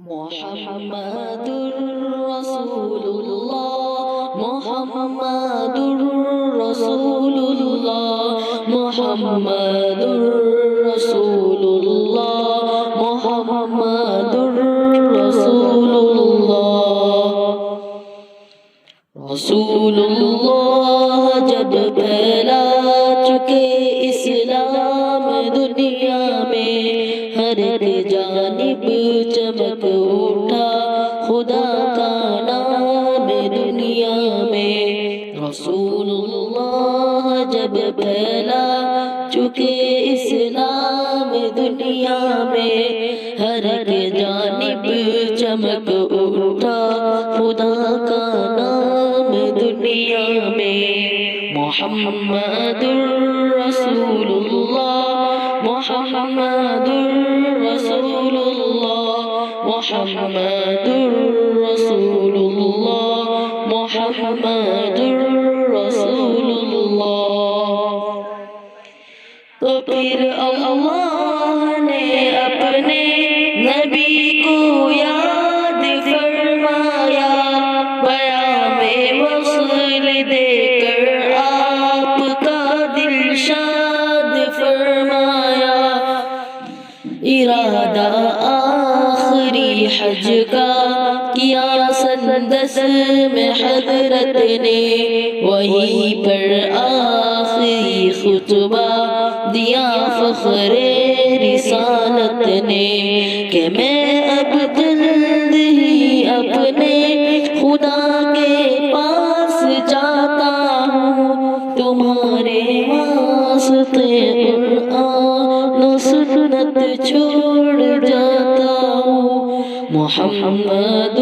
محمدٌ رسول الله محمدٌ رسول الله محمدٌ رسول الله محمدٌ رسول الله رسول الله جب پھیلا چکے اسلام دنیا میں ہر ایک جانب چمک اٹھا خدا کا نام دنیا میں رسول اللہ جب پھیلا چکے اسلام دنیا میں ہر ایک جانب چمک اٹھا خدا کا نام دنیا میں محمد رسول اللہ محمد رسول اللہ محمد رسول اللہ محمد رسول اللہ تو پھر اللہ نے اپنے نبی کو یاد فرمایا پیام وصل دے کر آپ کا دل شاد فرمایا ارادہ آخری حج کا کیا سندس میں حضرت نے وہیں پر آخری خطبہ دیا فخر رسالت نے کہ میں اب جلد ہی اپنے خدا کے پاس جاتا ہوں تمہارے واسطے قرآن و سنت چھوڑ جاتا ہوں محمد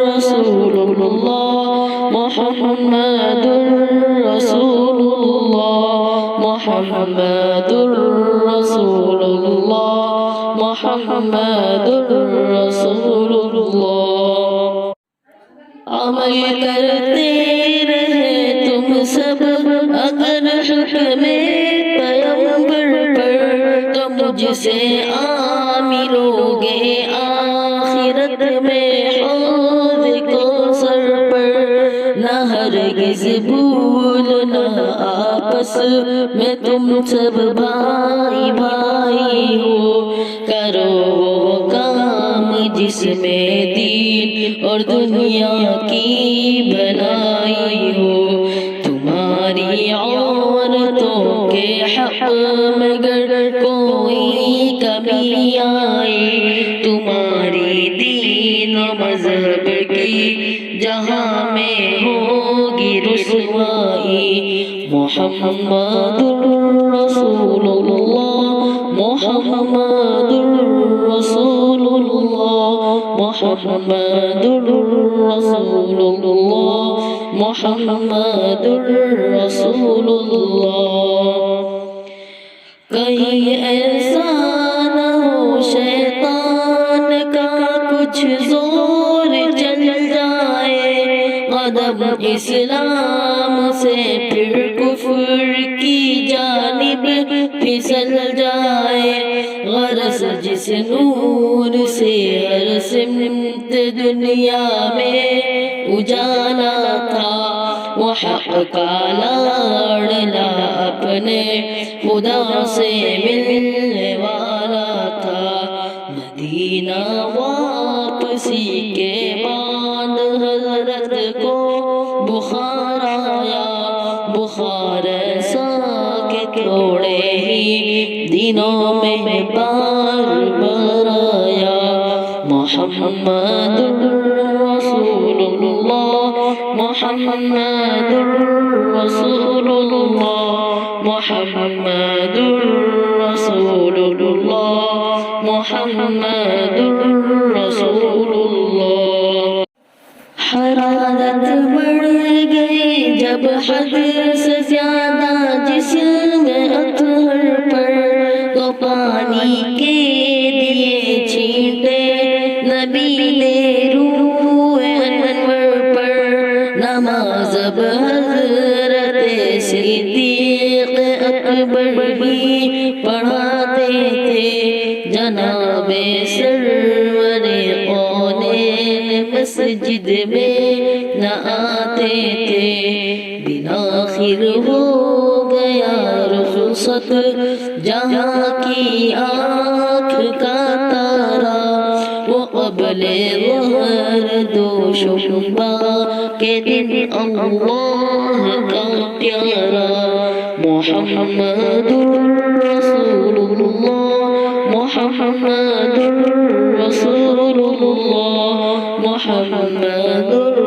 رسول اللہ محمد رسول اللہ محمد رسول اللہ محمد رسول اللہ عمل کرتے رہے تم سب اگر حکم پیغمبر پر تو مجھ سے ملو گے آخرت میں حوض کوثر پر نہ ہرگز بھولنا آپس میں تم سب بھائی بھائی ہو کرو وہ کام جس میں دین اور دنیا کی بنائی ہو تمہاری عورتوں کے حق میں گر کوئی کمی آئی تمہاری دین و مذہب کی جہاں میں ہوگی رسوائی محمد رسول اللہ محمد رسول اللہ محمد رسول اللہ محمد رسول اللہ کہیں ایسا نہ ہو شیطان کا کچھ زور چل جائے قدم اسلام سے پھر کفر کی جانب پھسل جائے غرض جس نور سے ہر سمت دنیا میں اجالا تھا وہ حق کا لاڑلا اپنے خدا سے ملنے والا تھا مدینہ واپسی کے بعد حضرت کو بخار آیا بخار ایسا کہ تھوڑے ہی دنوں میں بار بار آیا محمد رسول اللہ محمد رسول اللہ محمد رسول اللہ محمد رسول اللہ حرارت بڑھ گئی جب حد سے زیادہ جسم اطہر پر تو پانی کے دیے چھینٹے نبی نے روح انور پر نماز اب حضرت صدیق اکبر بھی پڑھاتے تھے جناب سرور مسجد میں نہ آتے تھے، بالآخر ہو گیا رخصت جہاں کی آنکھ کا تارا، وہ قبل ظہر دوشنبہ کے دن اللہ کا پیارا محمد رسول اللہ، محمد رسول اللہ، محمد